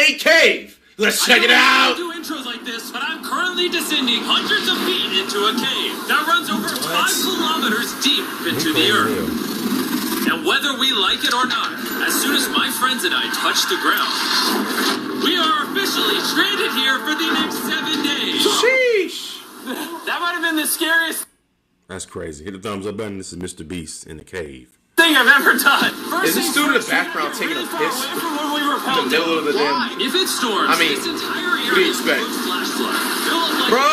a cave. Let's check it out. I don't do intros like this, but I'm currently descending hundreds of feet into a cave that runs over 5 kilometers deep into the earth. And whether we like it or not, as soon as my friends and I touch the ground, we are officially stranded here for the next 7 days. Sheesh. That might have been the scariest That's crazy. Hit the thumbs up button. This is Mr. Beast in the cave. thing I've ever done. Is this dude in the background taking a piss? In the middle of the damn... If it storms, I mean, this entire what do you area expect? will flash flood. Fill up like Bro,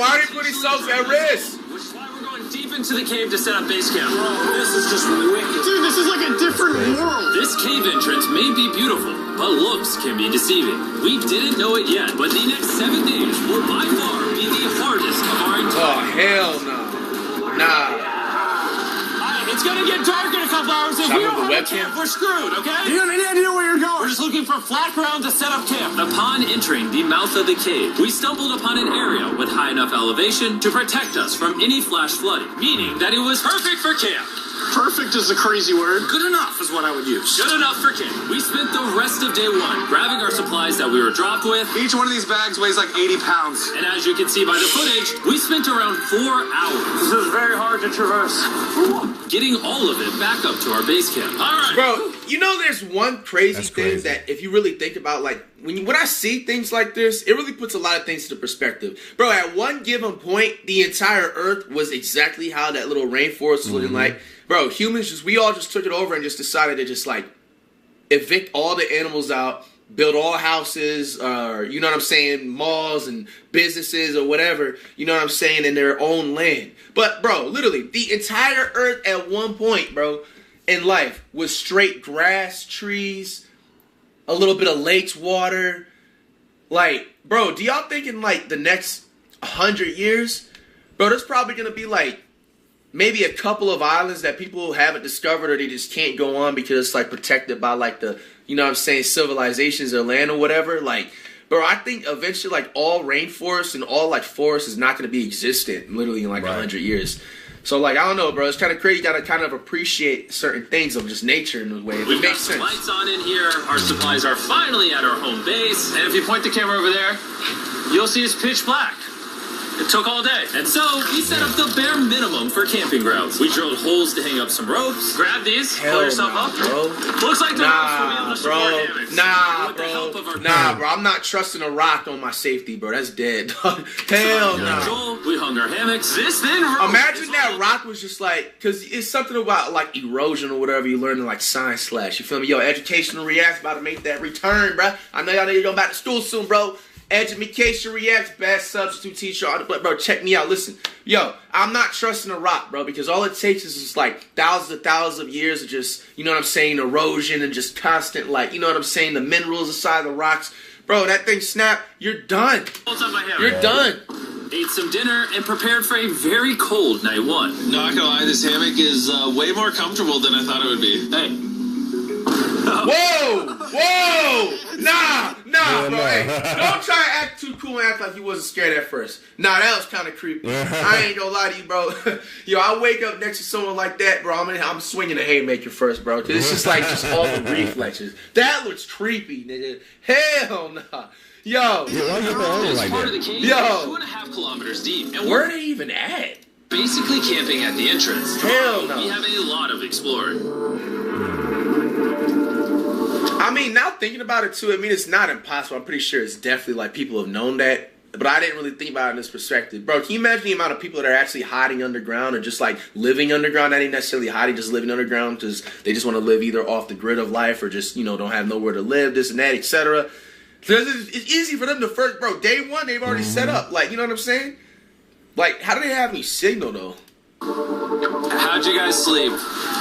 why are they putting themselves at risk? which is why we're going deep into the cave to set up base camp. This is just wicked. Dude, this is like a different world. This cave entrance may be beautiful, but looks can be deceiving. We didn't know it yet, but the next 7 days will by far be the hardest of our Oh, entire hell no. Nah. It's gonna get dark in a couple hours. If Shot we with don't the have a webcam? camp, we're screwed, okay? You have any idea where you're We're going? just looking for flat ground to set up camp. Upon entering the mouth of the cave, we stumbled upon an area with high enough elevation to protect us from any flash flooding, meaning that it was perfect for camp. Perfect is a crazy word. Good enough is what I would use. Good enough for camp. We spent the rest of day 1 grabbing our supplies that we were dropped with, Each one of these bags weighs like 80 pounds. and as you can see by the footage, we spent around 4 hours This is very hard to traverse. getting all of it back up to our base camp. All right. Bro, you know there's one crazy That's thing crazy. that if you really think about, like, when I see things like this, it really puts a lot of things into perspective. Bro, at one given point, the entire Earth was exactly how that little rainforest was looking like. Bro, humans we all just took it over and just decided to just, like, evict all the animals out, build all houses, or, you know what I'm saying, malls and businesses or whatever, you know what I'm saying, in their own land. But, bro, literally, the entire Earth at one point, bro, in life was straight grass, trees, a little bit of lakes, water. Like, bro, do y'all think in, like, the next 100 years, bro, there's probably going to be, like, maybe a couple of islands that people haven't discovered or they just can't go on because it's, like, protected by, like, the, you know what I'm saying, civilizations or land or whatever. Like, bro, I think eventually, like, all rainforests and all, like, forests is not going to be existent literally in, like, 100 years. So, like, I don't know, bro. It's kind of crazy. You got to kind of appreciate certain things of just nature in a way. If We've it got makes some sense. lights on in here. Our supplies are finally at our home base. And if you point the camera over there, you'll see it's pitch black. It took all day. And so we set up the bare minimum for camping grounds. We drilled holes to hang up some ropes. Grab these, pull yourself nah, up. bro. Looks like the ropes will be able Nah, to support bro. hammocks. Nah, With the help of our bro. Nah, bro. I'm not trusting a rock on my safety, bro. That's dead. Hell no. Joel, we hung our hammocks. This then Imagine that rock was just like, because it's something about like erosion or whatever you learn in like science class. You feel me? Yo, educational reacts about to make that return, bro. I know y'all need to go back to school soon, bro. Education reacts, best substitute teacher. But bro, check me out. Listen, yo, I'm not trusting a rock, bro, because all it takes is just like thousands of years of just, you know what I'm saying, erosion and just constant, like, you know what I'm saying, the minerals inside the rocks. Bro, that thing snap, you're done. holds up my hammock. You're done. Ate some dinner and prepared for a very cold night 1. Not gonna lie, this hammock is way more comfortable than I thought it would be. Hey. Whoa! Nah, Yeah, bro. nah. Hey, don't try to act too cool and act like you wasn't scared at first. Nah, that was kind of creepy. I ain't gonna lie to you, bro. Yo, I wake up next to someone like that, bro. I'm swinging a haymaker first, bro. Cause it's just like just all the reflexes. That looks creepy, nigga. Hell nah. Yo, Yeah, why you put on it This like part of the that? cave Yo. is 2.5 kilometers deep. And where we're are they even at? basically camping at the entrance. Hell no. We have a lot of exploring. I mean, now thinking about it too, I mean, it's not impossible. I'm pretty sure it's definitely like people have known that. But I didn't really think about it in this perspective. Bro, can you imagine the amount of people that are actually hiding underground or just like living underground? Not even necessarily hiding, just living underground because they just want to live either off the grid of life or just, you know, don't have nowhere to live, this and that, etc. It's easy for them to first, bro, day 1, they've already set up. Like, you know what I'm saying? Like, how do they have any signal though? How'd you guys sleep?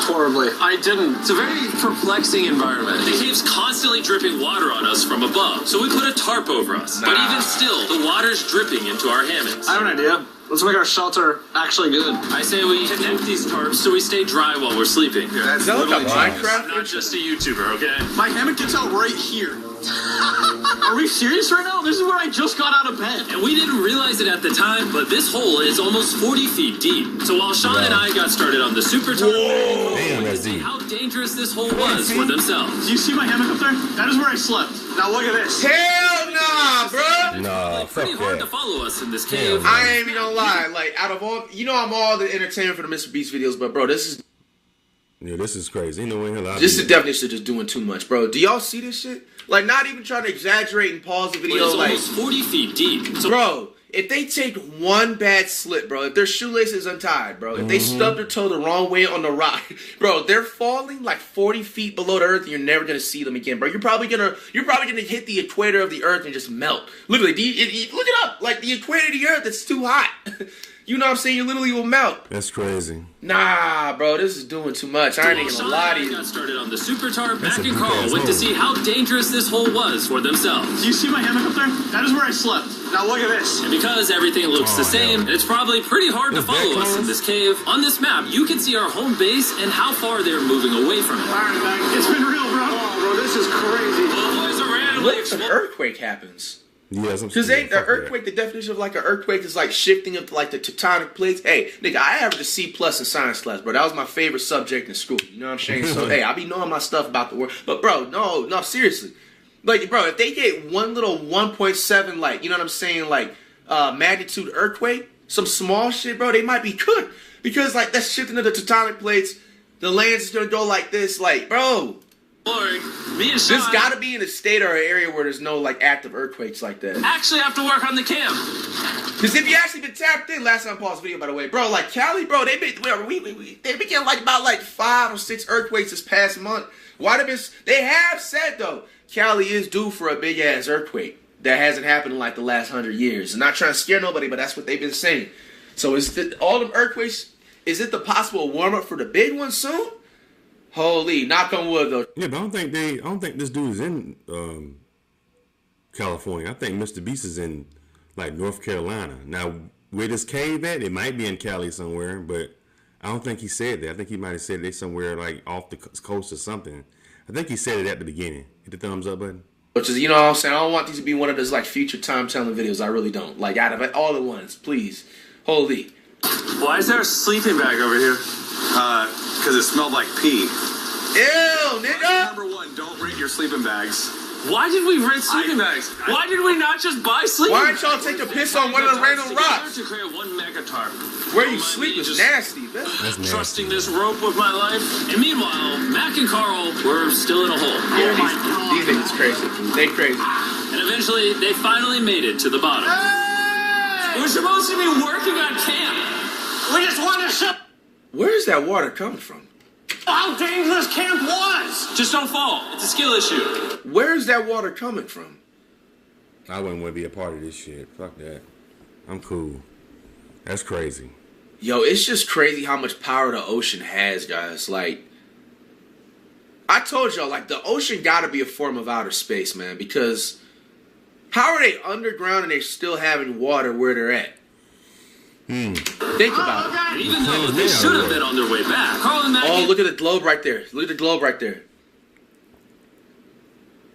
Horribly. I didn't. It's a very perplexing environment. The cave's constantly dripping water on us from above, so we put a tarp over us. But Nah. even still, the water's dripping into our hammocks. I have an idea. Let's make our shelter actually good. I say we connect these tarps so we stay dry while we're sleeping. Is that like a I'm Minecraft? not just a YouTuber, okay? My hammock gets out right here. Are we serious right now? This is where I just got out of bed. And we didn't realize it at the time, but this hole is almost 40 feet deep. So while Sean and I got started on the super tarp, Damn, to that's see deep. how dangerous this hole was for themselves. Do you see my hammock up there? That is where I slept. Now look at this. Hell nah, bro. Nah, Pretty fuck hard to that. follow us in this Damn, cave. man. I ain't even gonna lie. Like, out of all, you know, I'm all the entertainment for the Mr. Beast videos, but bro, this is Yeah, this is crazy. Ain't no way in hell I this is do the that. definition of just doing too much, bro. Do y'all see this shit? Like, not even trying to exaggerate and pause the It video, is like, almost 40 feet deep. So bro. If they take one bad slip, bro, if their shoelace is untied, bro, if they stub their toe the wrong way on the rock, bro, they're falling like 40 feet below the earth, and you're never gonna see them again, bro. You're probably gonna hit the equator of the earth and just melt. Literally, look it up. Like the equator of the earth, it's too hot. You know what I'm saying? You literally will melt. That's crazy. Nah, bro, this is doing too much. I ain't even Sean gonna lie to and I you. got started on the super tarp. That's Mac a and big Carl ass went to hole. see how dangerous this hole was for themselves. Do you see my hammock up there? That is where I slept. Now look at this. And because everything looks the same, hell. it's probably pretty hard to Is that follow us close? in this cave. On this map, you can see our home base and how far they're moving away from it. It's been real, bro. Oh, bro, this is crazy. Well, boys are randomly What if an earthquake happens? Yeah, some Because shit. ain't an earthquake, the definition of like an earthquake is like shifting of like the tectonic plates. Hey, nigga, I averaged a C plus in science class, bro. That was my favorite subject in school. You know what I'm saying? So, hey, I be knowing my stuff about the world. But, bro, no, seriously. Like, bro, if they get one little 1.7, like, you know what I'm saying, like, magnitude earthquake, some small shit, bro, they might be cooked. Because, like, that's shifting of the tectonic plates. The land's just gonna go like this. Like, bro, Lord, me and Sean this gotta be in a state or an area where there's no, like, active earthquakes like that. actually have to work on the cam. Because if you actually been tapped in, last time I paused the video, by the way, bro, like Cali, bro, they been getting like about like 5 or 6 earthquakes this past month. Why they have said though, Cali is due for a big ass earthquake that hasn't happened in like the last 100 years. I'm not trying to scare nobody, but that's what they've been saying. So all them earthquakes? Is it the possible warm up for the big one soon? Holy, knock on wood though. Yeah, but I don't think this dude is in California. I think Mr. Beast is in like North Carolina. Now, where this cave at? It might be in Cali somewhere, but I don't think he said that. I think he might have said they somewhere like off the coast or something. I think he said it at the beginning. Hit the thumbs up button. Which is, you know what I'm saying? I don't want these to be one of those like future time telling videos. I really don't. Like out of all the ones, please. Holy. Why is there a sleeping bag over here? Because it smelled like pee. Ew, nigga. Number 1, don't rent your sleeping bags. Why did we rent sleeping bags? Why did we not just buy sleeping Why bags? didn't y'all take a piss on one of the random rocks? To create one mega tarp. Where you sleep is nasty, man. That's nasty. Trusting this rope with my life. And meanwhile, Mac and Carl were still in a hole. Yeah, these niggas crazy. They crazy. And eventually, they finally made it to the bottom. We're supposed to be working on camp. We just wanted to show Where is that water coming from? how dangerous camp was. Just don't fall. It's a skill issue. Where is that water coming from? I wouldn't want to be a part of this shit. Fuck that. I'm cool. That's crazy. Yo, it's just crazy how much power the ocean has, guys. Like, I told y'all, like, the ocean gotta be a form of outer space, man, because how are they underground and they're still having water where they're at? Think about it. And even though they should have been on their way back, Carl and Mac. Oh, look at the globe right there. Look at the globe right there.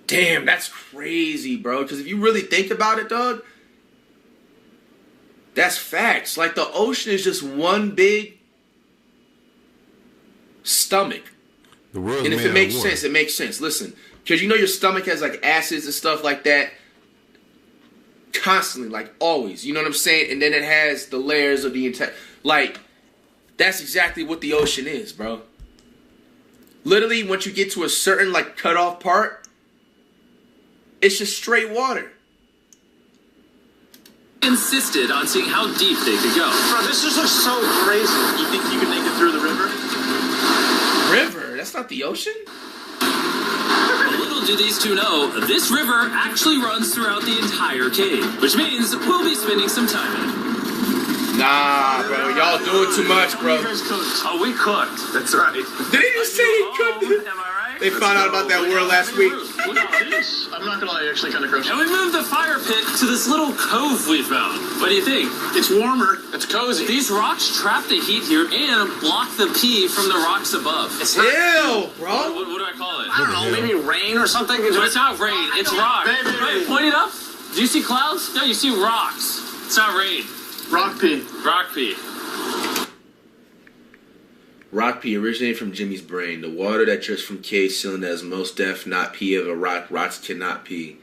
Damn, that's crazy, bro. Because if you really think about it, dog, that's facts. Like, the ocean is just one big stomach. The world's And if made it out makes of water. sense, it makes sense. Listen, because you know your stomach has, like, acids and stuff like that. Constantly, like, always. You know what I'm saying? And then it has the layers of the entire... Like, that's exactly what the ocean is, bro. Literally, once you get to a certain, like, cut-off part, it's just straight water. insisted on seeing how deep they could go. Bro, this is just so crazy. You think you can make it through the river? River? That's not the ocean? Little do these two know, this river actually runs throughout the entire cave, which means we'll be spending some time in it. Nah, bro. Y'all doing too much, bro. You guys cooked. Oh, we cooked. That's right. Did he just say he cooked it? Am I right? They found out about that war last week. I'm not gonna lie, you're actually kind of gross. And we moved the fire pit to this little cove we found. What do you think? It's warmer. It's cozy. These rocks trap the heat here and block the pee from the rocks above. It's Ew, not, bro. What do I call it? I don't know, maybe rain or something. No, it's not rain. It's rock. Baby. Wait, point it up. Do you see clouds? No, you see rocks. It's not rain. Rock pee. Rock pee. Rock pee originated from Jimmy's brain. The water that drips from cave ceiling that is most def not pee of a rock. Rocks cannot pee.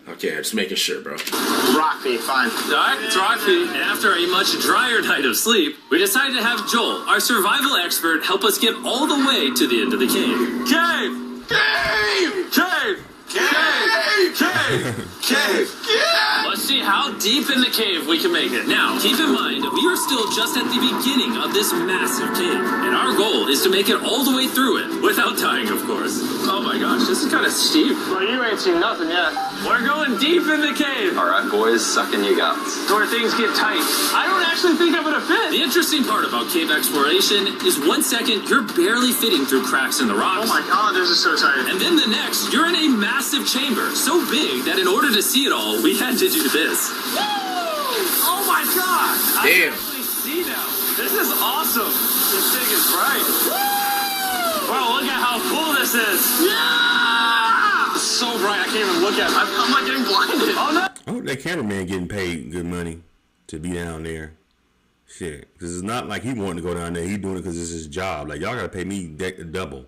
Okay, I'm just making sure, bro. Rock pee, fine. Alright, it's rock pee. And after a much drier night of sleep, we decided to have Joel, our survival expert, help us get all the way to the end of the cave. Cave! Cave! Cave! Cave! Cave! Cave! Yeah! Let's see how deep in the cave we can make it. Now, keep in mind, we are still just at the beginning of this massive cave, and our goal is to make it all the way through it, without dying, of course. Oh my gosh, this is kind of steep. Well, you ain't seen nothing yet. We're going deep in the cave. Alright, boys, suck in your guts. Where things get tight. I don't actually think I'm gonna fit. The interesting part about cave exploration is 1 second, you're barely fitting through cracks in the rocks. Oh my god, this is so tight. And then the next, you're in a massive chamber, so big that in order to see it all, we had to do this. Woo! Oh my god! I Damn. can actually see now. This is awesome. This thing is bright. Woo! Wow, look at how cool this is. Yeah! It's so bright, I can't even look at it. I'm like getting blinded. Oh no! I hope that cameraman getting paid good money to be down there. Shit, because it's not like he wanting to go down there. He doing it because it's his job. Like, y'all got to pay me double.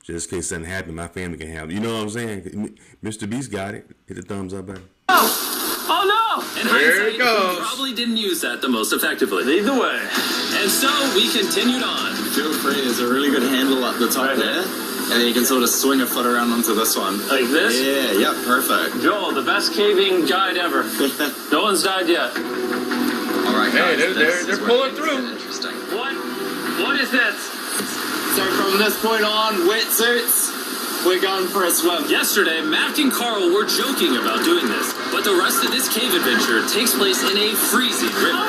Just in case something happens, my family can have it. You know what I'm saying? Mr. Beast got it. Hit the thumbs up button. Oh no! In There it hindsight, goes. we probably didn't use that the most effectively. Lead the way. And so we continued on. Feel free, there's a really good handle at the top there. And then you can sort of swing a foot around onto this one. Like this? Yeah, yep, perfect. Joel, the best caving guide ever. No one's died yet. Alright, Hey, guys, they're pulling through. Interesting. What is this? So from this point on, wetsuits, we're going for a swim. Yesterday, Mac and Carl were joking about doing this, but the rest of this cave adventure takes place in a freezing river.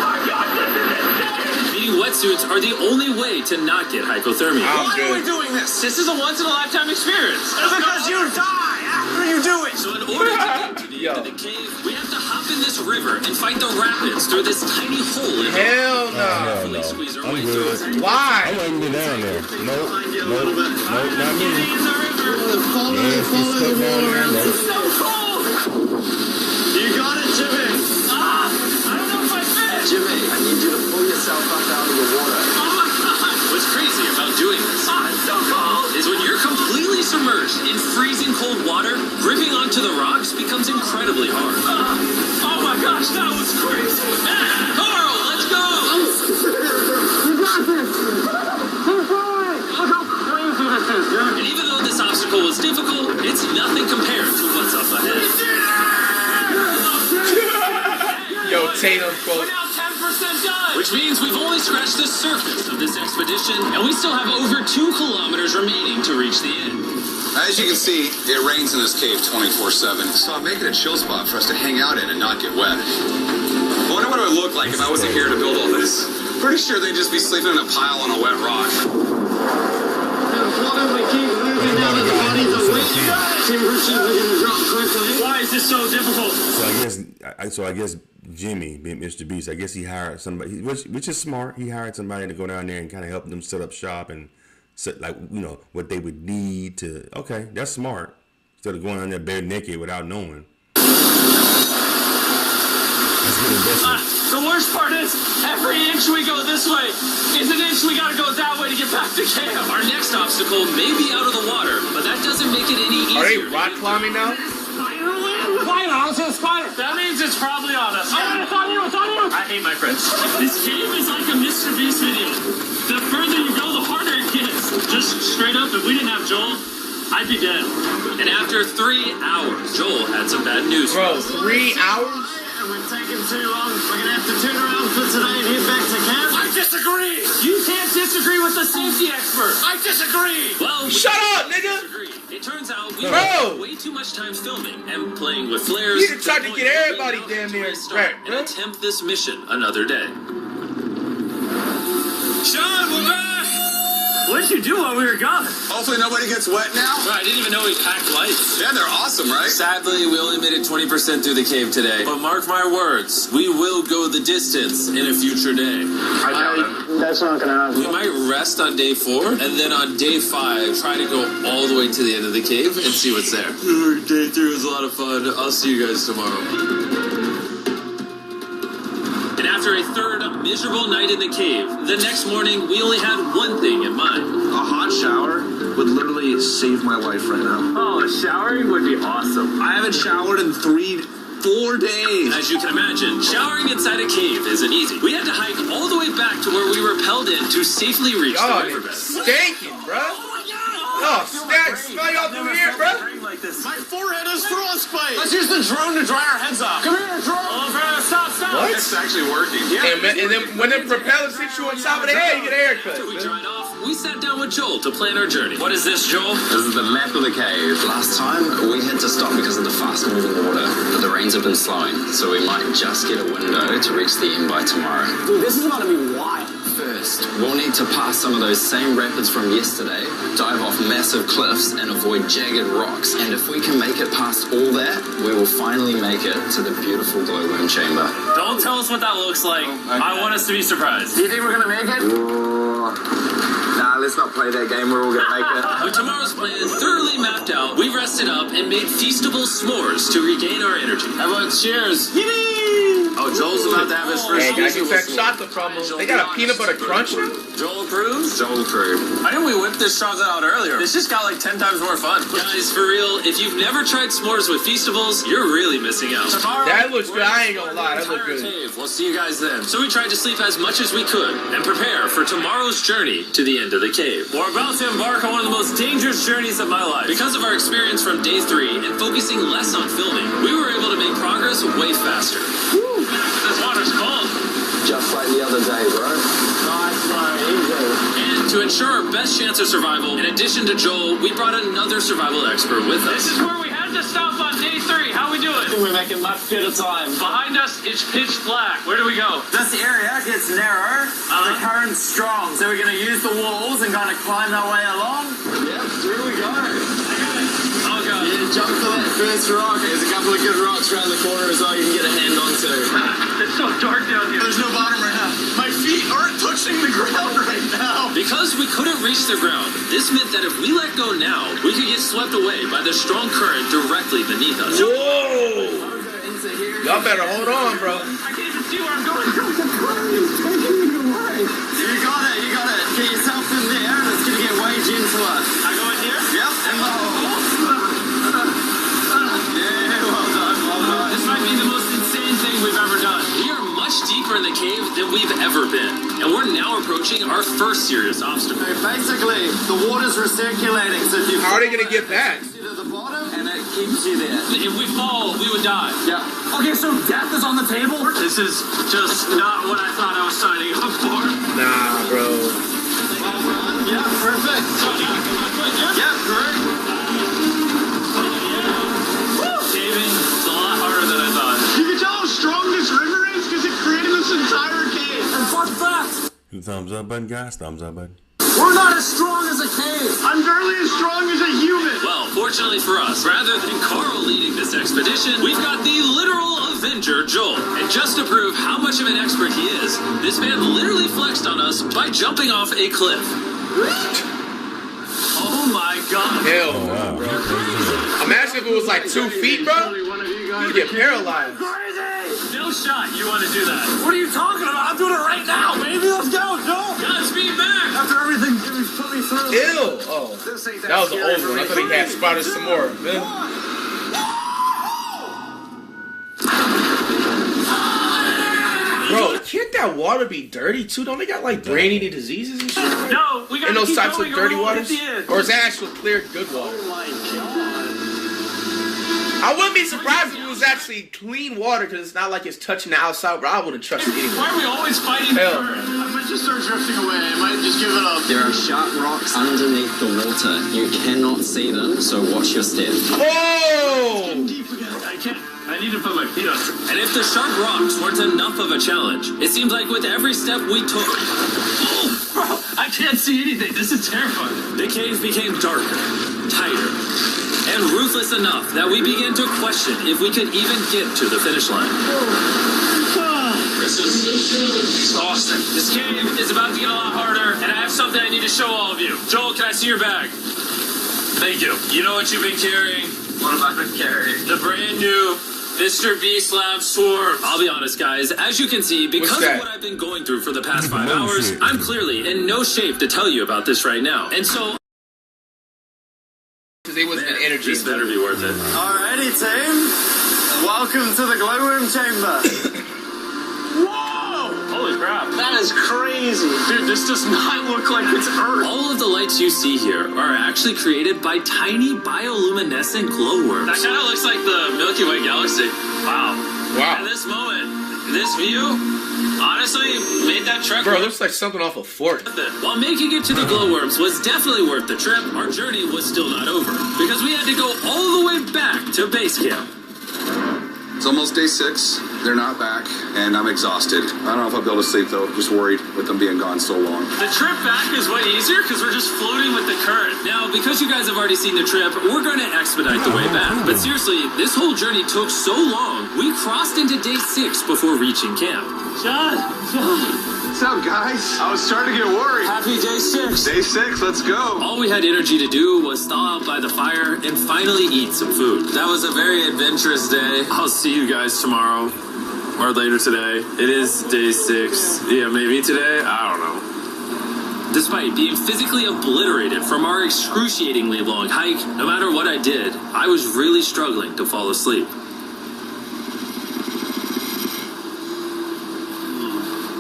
Meaning wetsuits are the only way to not get hypothermia. I'm Why are we good. doing this? This is a once-in-a-lifetime experience. It's because you die after you do it. So in order to get to the end of the cave, we have to hop in this river and fight the rapids through this tiny hole in the Hell no. Hell no. Squeeze our I'm way good. through it. I Why? wouldn't be down there. Nope, not me. Follow Yes, he's stuck down there. Nope. So cold! You got it, Jimmy. Ah! I don't know if I fit! Jimmy, I need you to pull yourself up out of the water. Oh my god! What's crazy about doing this It's so cold. is when you're completely submerged in freezing cold water, gripping onto the rocks becomes incredibly hard. Oh my gosh, that was crazy. Carl, let's go! You got this. Keep going. Look how crazy this is, dude. And even though this obstacle was difficult, it's nothing compared to what's up ahead. Yo, Tatum We're quote. now 10% done! Which means we've only scratched the surface of this expedition, and we still have over 2 kilometers remaining to reach the end. As you can see, it rains in this cave 24/7, so I'm making a chill spot for us to hang out in and not get wet. I wonder what it would look like if I wasn't here to build all this. Pretty sure they'd just be sleeping in a pile on a wet rock. Why is this so difficult? So I guess Jimmy, being Mr. Beast, I guess he hired somebody, which is smart. He hired somebody to go down there and kind of help them set up shop and set, like, you know, what they would need to. Okay, that's smart. Instead of going down there bare naked without knowing. That's good investment. The worst part is, every inch we go this way is an inch we gotta go that way to get back to camp. Our next obstacle may be out of the water, but that doesn't make it any easier. Are they rock climbing now? Spider, I don't see a spider. That means it's probably on us. It's on you, it's on you. I hate my friends. This cave is like a Mr. Beast video. The further you go, the harder it gets. Just straight up, if we didn't have Joel, I'd be dead. And after 3 hours, Joel had some bad news for Bro, us. 3 hours? We're taking too long. We're gonna have to turn around for today and head back to camp. I disagree! You can't disagree with the safety expert! I disagree. Well, Shut up, nigga! disagree. It turns out we Bro! spent way too much time filming and playing with flares. You tried to get everybody damn near start right, and bro. attempt this mission another day. Sean, we're back! What'd you do while we were gone? Hopefully nobody gets wet now. Bro, I didn't even know we packed lights. Yeah, they're awesome, right? Sadly, we only made it 20% through the cave today. But mark my words, we will go the distance in a future day. I doubt it. That's not gonna happen. We might rest on day 4, and then on day 5, try to go all the way to the end of the cave and see what's there. Day 3 was a lot of fun. I'll see you guys tomorrow. And after a third miserable night in the cave, the next morning we only had one thing in mind. A hot shower would literally save my life right now. Oh, showering would be awesome. I haven't showered in 4 days. As you can imagine, showering inside a cave isn't easy. We had to hike all the way back to where we rappelled in to safely reach the Oh, riverbed. it's stinking, bro. Oh, snap, smell y'all through here, bro. My forehead is frostbite. Let's use the drone to dry our heads off. Come here, drone. Stop. What? It's actually working. And then when the propellers hit you on top of the head, you get a haircut. After we dried off, we sat down with Joel to plan our journey. What is this, Joel? This is the map of the cave. Last time, we had to stop because of the fast-moving water, but the rains have been slowing, so we might just get a window to reach the end by tomorrow. Dude, this is about to be wild. First, we'll need to pass some of those same rapids from yesterday, dive off massive cliffs, and avoid jagged rocks. And if we can make it past all that, we will finally make it to the beautiful glowworm chamber. Don't tell us what that looks like. I want us to be surprised. Do you think we're gonna make it? Nah, let's not play that game. We're all gonna make it. With tomorrow's plan thoroughly mapped out, we rested up and made feastable s'mores to regain our energy. Everyone, cheers! Oh, Joel's about to have his first Hey, guys, you feastable fact s'more. chocolate from them. They got a peanut butter crunch now? Joel approves? Joel approved. Why didn't we whip this chocolate out earlier? It's just got like 10 times more fun. Guys, for real, if you've never tried s'mores with Feastables, you're really missing out. Tomorrow, That looks good. we're I ain't gonna lie. That look entire good. cave. We'll see you guys then. So we tried to sleep as much as we could and prepare for tomorrow's journey to the end of the cave. We're about to embark on one of the most dangerous journeys of my life. Because of our experience from day 3 and focusing less on filming, we were able to make progress way faster. This water's cold. Just like the other day, bro. And to ensure our best chance of survival, in addition to Joel, we brought another survival expert with us. This is where we had to stop on day 3. How we doing? We're making much good of time. Behind us, it's pitch black. Where do we go? This area gets narrow, the current's strong, so we're going to use the walls and kind of climb our way along. Yep, through we go. Oh, God. Yeah, jump to that first rock. There's a couple of good rocks around the corner as well you can get a hand onto. It's so dark down here. There's no bottom right now. My feet aren't touching the ground right now. Because we couldn't reach the ground, this meant that if we let go now, we could get swept away by the strong current directly beneath us. Whoa! Y'all better hold on, bro. I can't even see where I'm going. You got it. Get yourself in there, and it's going to get way gentler. I go in here? Yep, in the hole. Yeah, well done. This might be the most insane thing we've ever done. We are much deeper in the cave than we've ever been, and we're now approaching our first serious obstacle. So basically, the water's recirculating, so if you How are they gonna get back? to the bottom, and it keeps you there. If we fall, we would die. Yeah. Okay, so death is on the table? This is just not what I thought I was signing up for. Nah, bro. Yeah, perfect. Yeah, great. Caving is a lot harder than I thought. You can tell how strong this river is because it created this entire cave. And fun fact, Thumbs up button, guys. Thumbs up button. we're not as strong as a cave. I'm barely as strong as a human. Well, fortunately for us, rather than Carl leading this expedition, we've got the literal Avenger, Joel. And just to prove how much of an expert he is, this man literally flexed on us by jumping off a cliff. Oh my God. Hell Oh, no, wow. bro. Imagine if it was like 2 feet, bro. You'd get paralyzed. No shot you want to do that. What are you talking about? I'm doing it right now, baby. Let's go. Go. Godspeed back. After everything Jimmy's put me through. Ew. Oh, that was the old one. I thought he had spotted some more. Man. Bro, can't that water be dirty too? Don't they got like brain-eating diseases and shit? No, we got And to those keep types of going dirty or we'll waters? hit the end. Or is that actual clear good water? I wouldn't be surprised if it was actually clean water because it's not like it's touching the outside, but I wouldn't trust it anyway. Why are we always fighting Hell. the current? I might just start drifting away. I might just give it up. There are sharp rocks underneath the water. You cannot see them, so watch your step. Oh! I can't. I need to put my feet on. And if the sharp rocks weren't enough of a challenge, it seemed like with every step we took... Oh, bro, I can't see anything. This is terrifying. The cave became darker, tighter, and ruthless enough that we began to question if we could even get to the finish line. This is exhausting. This cave is about to get a lot harder, and I have something I need to show all of you. Joel, can I see your bag? Thank you. You know what you've been carrying? What have I been carrying? The brand new Mr. Beast Lab Swarm. I'll be honest, guys. As you can see, because of what I've been going through for the past 5 hours, I'm clearly in no shape to tell you about this right now. And so... Because they wasn't an energy. This better be worth it. Alrighty, team. Welcome to the glowworm chamber. Holy crap. That is crazy. Dude, this does not look like it's Earth. All of the lights you see here are actually created by tiny bioluminescent glowworms. That kind of looks like the Milky Way galaxy. Wow. At this moment, this view, honestly, made that trek Bro, it looks like something off a fork. While making it to the glowworms was definitely worth the trip, our journey was still not over. Because we had to go all the way back to base camp. It's almost day 6. They're not back, and I'm exhausted. I don't know if I'll be able to sleep, though. Just worried with them being gone so long. The trip back is way easier because we're just floating with the current. Now, because you guys have already seen the trip, we're going to expedite the way back. But seriously, this whole journey took so long, we crossed into day 6 before reaching camp. John! What's up, guys? I was starting to get worried. Happy day 6. Day 6, let's go. All we had energy to do was thaw out by the fire and finally eat some food. That was a very adventurous day. I'll see you guys tomorrow. Or later today. It is day 6. Yeah, maybe today? I don't know. Despite being physically obliterated from our excruciatingly long hike, no matter what I did, I was really struggling to fall asleep.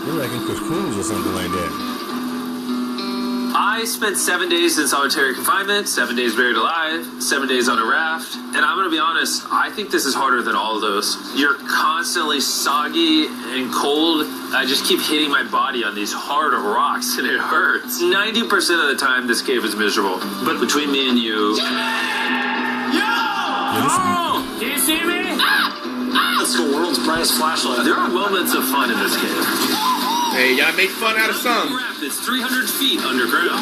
You're like in cocoons or something like that. I spent 7 days in solitary confinement, 7 days buried alive, 7 days on a raft, and I'm gonna be honest, I think this is harder than all of those. You're constantly soggy and cold. I just keep hitting my body on these hard rocks and it hurts. 90% of the time this cave is miserable, but between me and you... Oh! Can you see me? That's the world's brightest flashlight. There are moments of fun in this cave. Hey, y'all make fun out of some. It's 300 feet underground.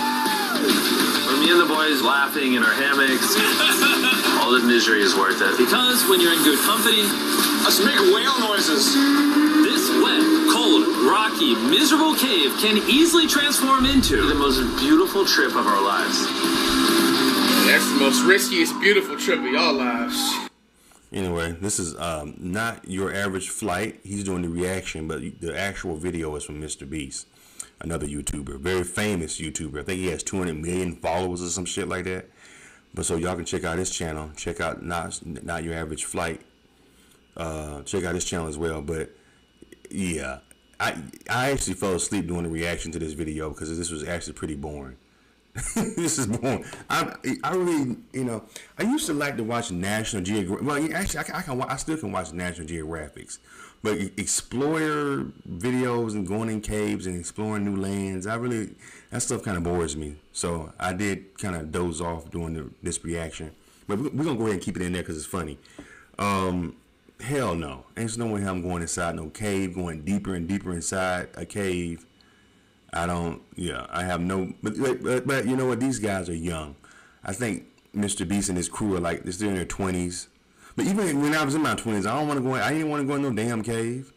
For me and the boys laughing in our hammocks, all the misery is worth it. Because when you're in good company, Let's make whale noises. this wet, cold, rocky, miserable cave can easily transform into the most beautiful trip of our lives. That's the most riskiest, beautiful trip of y'all lives. Anyway, this is not your average flight. He's doing the reaction, but the actual video is from Mr. Beast, another YouTuber, very famous YouTuber. I think he has 200 million followers or some shit like that. But so y'all can check out his channel. Check out not your average flight. Check out his channel as well. But yeah, I actually fell asleep doing the reaction to this video because this was actually pretty boring. This is boring. I really, I used to like to watch National Geographic. Well, actually, I still can watch National Geographics, but explorer videos and going in caves and exploring new lands, that stuff kind of bores me. So I did kind of doze off doing this reaction, but we're gonna go ahead and keep it in there because it's funny. Hell no, ain't no way I'm going inside no cave, going deeper and deeper inside a cave. I have no, but you know what? These guys are young. I think Mr. Beast and his crew are like, they're still in their 20s. But even when I was in my 20s, I didn't want to go in no damn cave.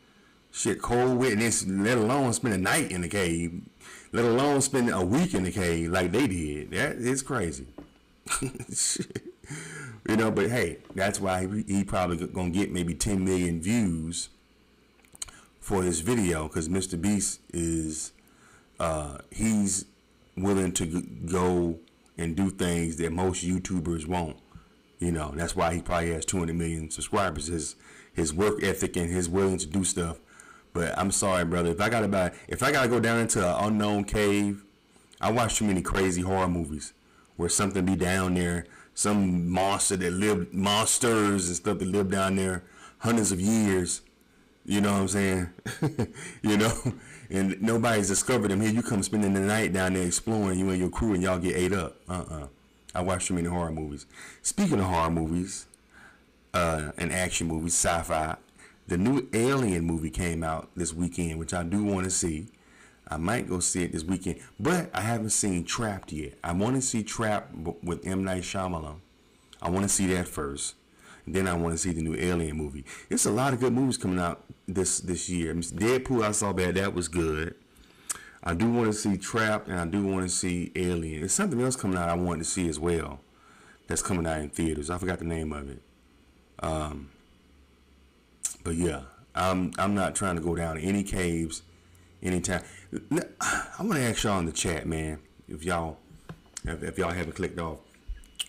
Shit, cold, wet, and then let alone spend a night in the cave, let alone spend a week in the cave like they did. It's crazy. But hey, that's why he probably gonna get maybe 10 million views for his video, because Mr. Beast is... he's willing to go and do things that most YouTubers won't. That's why he probably has 200 million subscribers. His work ethic and his willing to do stuff. But I'm sorry, brother. If I gotta go down into an unknown cave, I watch too many crazy horror movies where something be down there, some monsters and stuff that live down there hundreds of years. You know what I'm saying? And nobody's discovered them. Here you come spending the night down there exploring, you and your crew, and y'all get ate up. I watch too many horror movies. Speaking of horror movies and action movies, sci-fi, the new Alien movie came out this weekend, which I do want to see. I might go see it this weekend, but I haven't seen Trapped yet. I want to see Trapped with M. Night Shyamalan. I want to see that first. Then I want to see the new Alien movie. It's a lot of good movies coming out this year. Deadpool, I saw that was good. I do want to see Trapped, and I do want to see Alien. There's something else coming out I want to see as well. That's coming out in theaters. I forgot the name of it. But yeah, I'm not trying to go down any caves anytime. I want to ask y'all in the chat, man, if y'all haven't clicked off,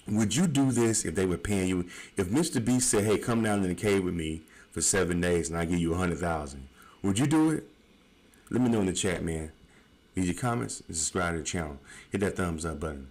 would you do this if they were paying you? If Mr. Beast said, "Hey, come down in the cave with me for 7 days and I give you 100,000," would you do it? Let me know in the chat, man. Leave your comments and subscribe to the channel. Hit that thumbs up button.